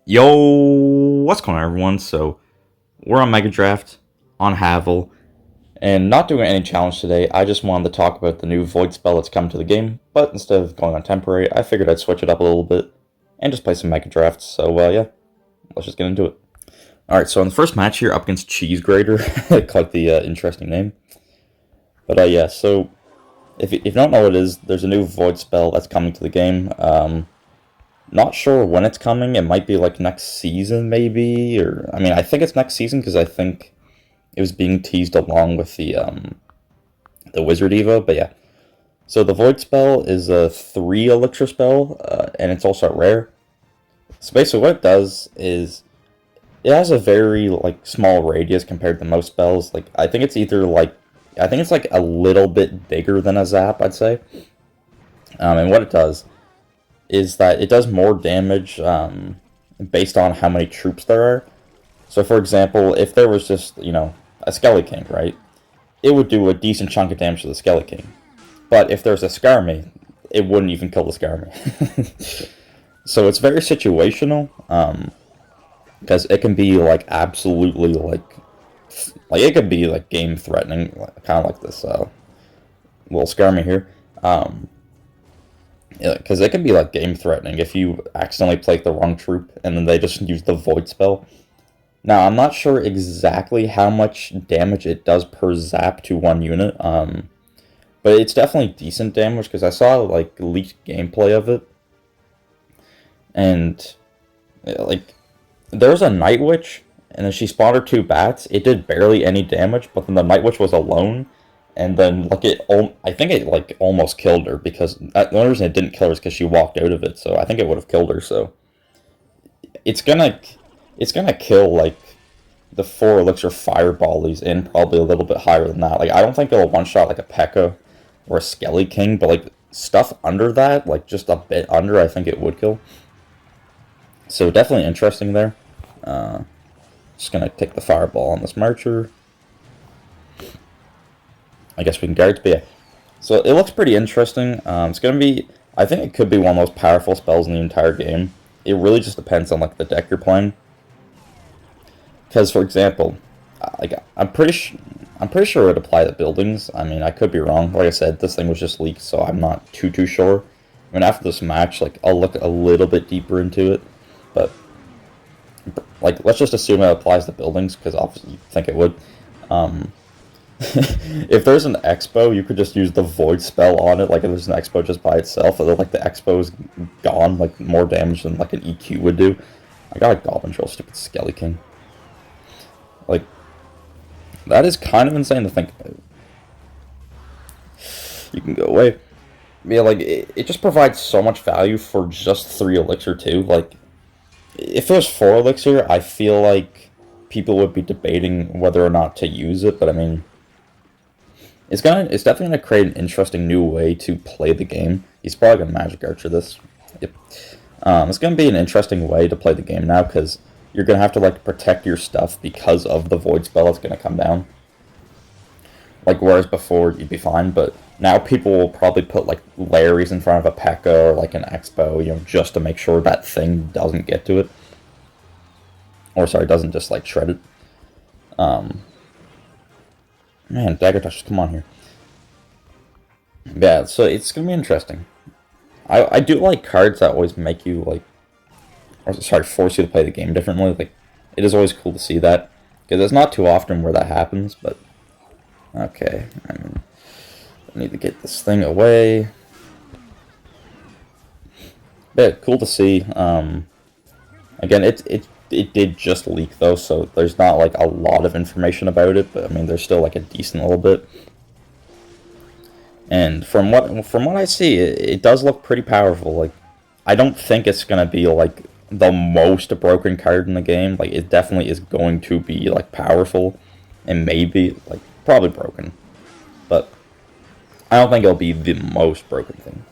Yo, what's going on, everyone? So, we're on Mega Draft, on Havel, and not doing any challenge today. I just wanted to talk about the new Void spell that's come to the game, but instead of going on temporary, I figured I'd switch it up a little bit and just play some Mega Drafts. So, yeah, let's just get into it. Alright, so in the first match here, up against Cheese Grater, quite the interesting name. But, yeah, so if you don't know what it is, there's a new Void spell that's coming to the game. Not sure when it's coming. It might be like next season, maybe, or I mean, I think it's next season because I think it was being teased along with the Wizard Evo. But yeah, so the Void spell is a 3 elixir spell, and it's also rare. So basically, what it does is it has a very like small radius compared to most spells. Like I think it's like a little bit bigger than a zap, I'd say. And what it does is that it does more damage based on how many troops there are. So, for example, if there was just, a Skelly King, right? It would do a decent chunk of damage to the Skelly King. But if there's a Skarmy, it wouldn't even kill the Skarmy. So it's very situational, because it can be, like, absolutely, like it could be, like, game-threatening, kind of like this little Skarmy here. Because it can be like game threatening if you accidentally play the wrong troop and then they just use the void spell. Now I'm not sure exactly how much damage it does per zap to one unit, but it's definitely decent damage because I saw like leaked gameplay of it, and like there's a Night Witch and then she spawned her 2 bats. It did barely any damage, but then the Night Witch was alone. And then, like, I think it, like, almost killed her, because the only reason it didn't kill her is because she walked out of it, so I think it would have killed her, so it's gonna kill, like, the 4 elixir fireballies and probably a little bit higher than that. Like, I don't think it'll one-shot, like, a P.E.K.K.A. or a Skelly King, but, like, stuff under that, like, just a bit under, I think it would kill. So, definitely interesting there. Just gonna take the fireball on this Marcher. I guess we can guard, but yeah. So it looks pretty interesting. It's gonna be. I think it could be one of the most powerful spells in the entire game. It really just depends on like the deck you're playing. Because, for example, like I'm pretty sure it would apply to buildings. I mean, I could be wrong. Like I said, this thing was just leaked, so I'm not too sure. I mean, after this match, like I'll look a little bit deeper into it, but like let's just assume it applies to buildings because obviously you think it would. If there's an expo, you could just use the void spell on it. Like if there's an expo just by itself, and then like the expo is gone, like more damage than like an EQ would do. I got a Goblin Troll, stupid Skelly King. Like that is kind of insane to think about. You can go away. Yeah, like it just provides so much value for just 3 elixir too. Like if it was 4 elixir, I feel like people would be debating whether or not to use it. But I mean, it's definitely gonna create an interesting new way to play the game. He's probably gonna Magic Archer this. Yep. It's gonna be an interesting way to play the game now because you're gonna have to like protect your stuff because of the void spell that's gonna come down. Like whereas before you'd be fine, but now people will probably put like Larry's in front of a P.E.K.K.A. or like an Expo, just to make sure that thing doesn't get to it. Or sorry, doesn't just like shred it. Man, Dagger Touch, come on here. Yeah, so it's gonna be interesting. I do like cards that always make you like, or sorry, force you to play the game differently. Like, it is always cool to see that because it's not too often where that happens. But okay, I need to get this thing away. Yeah, cool to see. Again, it did just leak though, so there's not like a lot of information about it, but I mean there's still like a decent little bit. And from what I see, it does look pretty powerful. Like I don't think it's gonna be like the most broken card in the game. Like it definitely is going to be like powerful, and maybe like probably broken, but I don't think it'll be the most broken thing.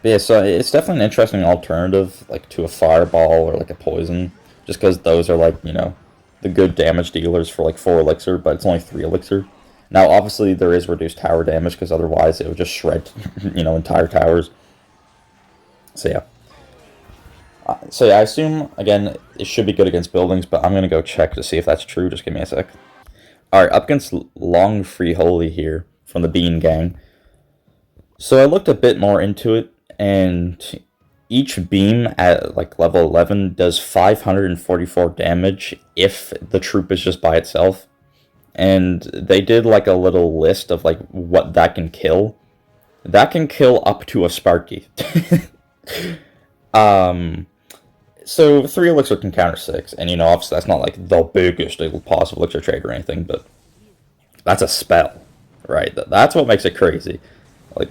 Yeah, so it's definitely an interesting alternative, like to a fireball or like a poison, just because those are like the good damage dealers for like 4 elixir, but it's only 3 elixir. Now, obviously, there is reduced tower damage because otherwise it would just shred, entire towers. So yeah. So I assume, again, it should be good against buildings, but I'm going to go check to see if that's true. Just give me a sec. Alright, up against Long Free Holy here from the Bean Gang. So I looked a bit more into it, and each beam at like level 11 does 544 damage if the troop is just by itself. And they did like a little list of like what that can kill. That can kill up to a Sparky. So 3 elixir can counter 6, and obviously that's not like the biggest possible elixir trade or anything, but that's a spell, right? That's what makes it crazy. Like,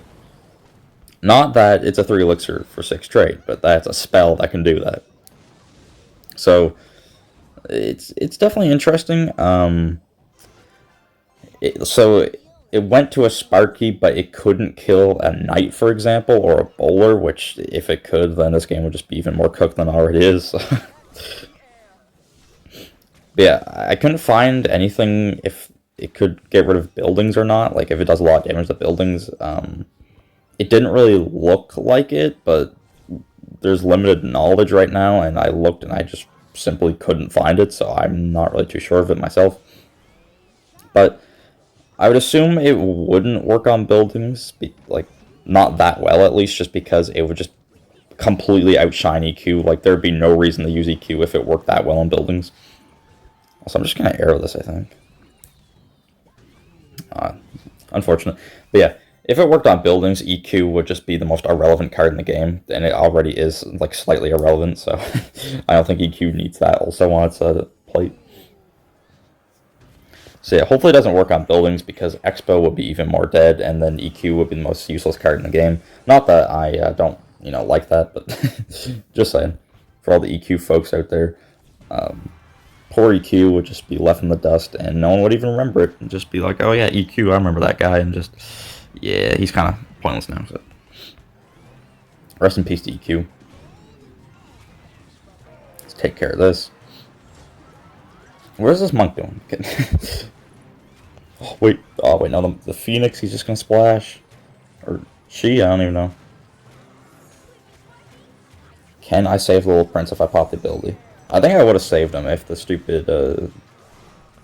not that it's a 3 elixir for 6 trade, but that's a spell that can do that. So it's definitely interesting. So it went to a Sparky, but it couldn't kill a Knight, for example, or a Bowler, which if it could, then this game would just be even more cooked than it already is. But yeah, I couldn't find anything if it could get rid of buildings or not, like if it does a lot of damage to buildings. It didn't really look like it, but there's limited knowledge right now, and I looked and I just simply couldn't find it, so I'm not really too sure of it myself. But I would assume it wouldn't work on buildings, like, not that well at least, just because it would just completely outshine EQ. Like, there'd be no reason to use EQ if it worked that well on buildings. So I'm just going to arrow this, I think. Unfortunate. But yeah, if it worked on buildings, EQ would just be the most irrelevant card in the game, and it already is, like, slightly irrelevant, so I don't think EQ needs that also on its plate. So yeah, hopefully it doesn't work on buildings, because Expo would be even more dead, and then EQ would be the most useless card in the game. Not that I don't, like that, but just saying. For all the EQ folks out there, poor EQ would just be left in the dust, and no one would even remember it, and just be like, oh yeah, EQ, I remember that guy, and just, yeah, he's kind of pointless now, so. Rest in peace to EQ. Let's take care of this. Where's this monk doing? Oh, wait, no, the Phoenix, he's just gonna splash. Or she, I don't even know. Can I save the little prince if I pop the ability? I think I would have saved him if the stupid,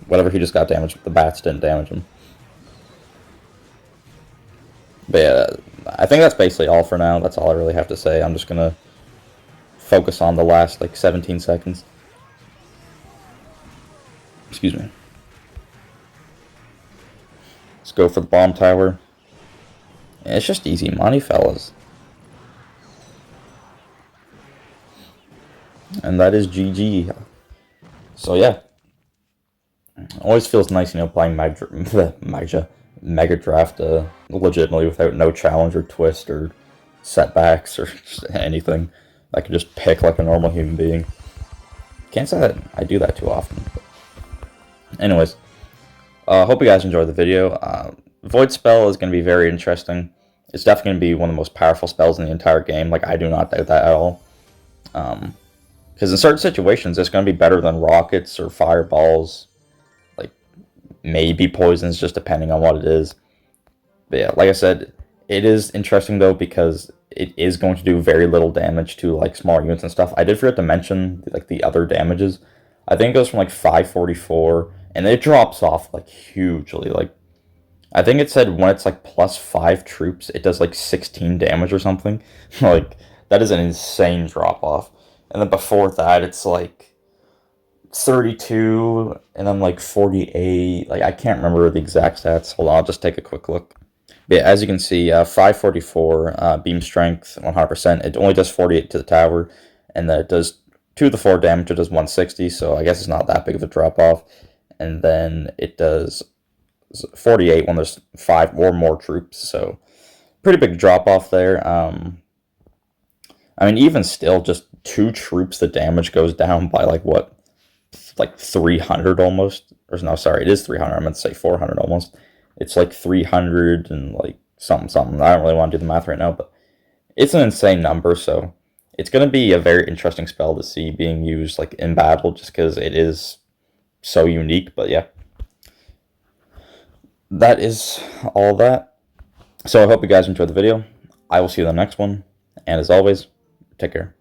whatever he just got damaged, the bats didn't damage him. But yeah, I think that's basically all for now. That's all I really have to say. I'm just gonna focus on the last, like, 17 seconds. Excuse me. Let's go for the bomb tower. Yeah, it's just easy money, fellas. And that is GG. So yeah. Always feels nice, playing Mega Draft legitimately without no challenge or twist or setbacks or anything. I could just pick like a normal human being. Can't say that I do that too often. But anyways, hope you guys enjoyed the video. Void Spell is going to be very interesting. It's definitely going to be one of the most powerful spells in the entire game. Like, I do not doubt that at all. Because in certain situations, it's going to be better than rockets or fireballs. Like, maybe poisons, just depending on what it is. But yeah, like I said, it is interesting, though, because it is going to do very little damage to, like, small units and stuff. I did forget to mention, like, the other damages. I think it goes from, like, 544, and it drops off, like, hugely. Like, I think it said when it's, like, plus 5 troops, it does, like, 16 damage or something. Like, that is an insane drop-off. And then before that, it's, like, 32, and then, like, 48. Like, I can't remember the exact stats. Hold on, I'll just take a quick look. But yeah, as you can see, 544, beam strength, 100%. It only does 48 to the tower, and then it does 2 to the 4 damage. It does 160, so I guess it's not that big of a drop-off. And then it does 48 when there's 5 or more troops, so pretty big drop-off there. I mean, even still, just 2 troops, the damage goes down by, like, what? Like 300 almost? Or no, sorry, it is 300. I meant to say 400 almost. It's like 300 and like something. I don't really want to do the math right now, but it's an insane number, so it's going to be a very interesting spell to see being used like in battle, just because it is so unique. But yeah, that is all that. So I hope you guys enjoyed the video. I will see you in the next one, and as always, Take care.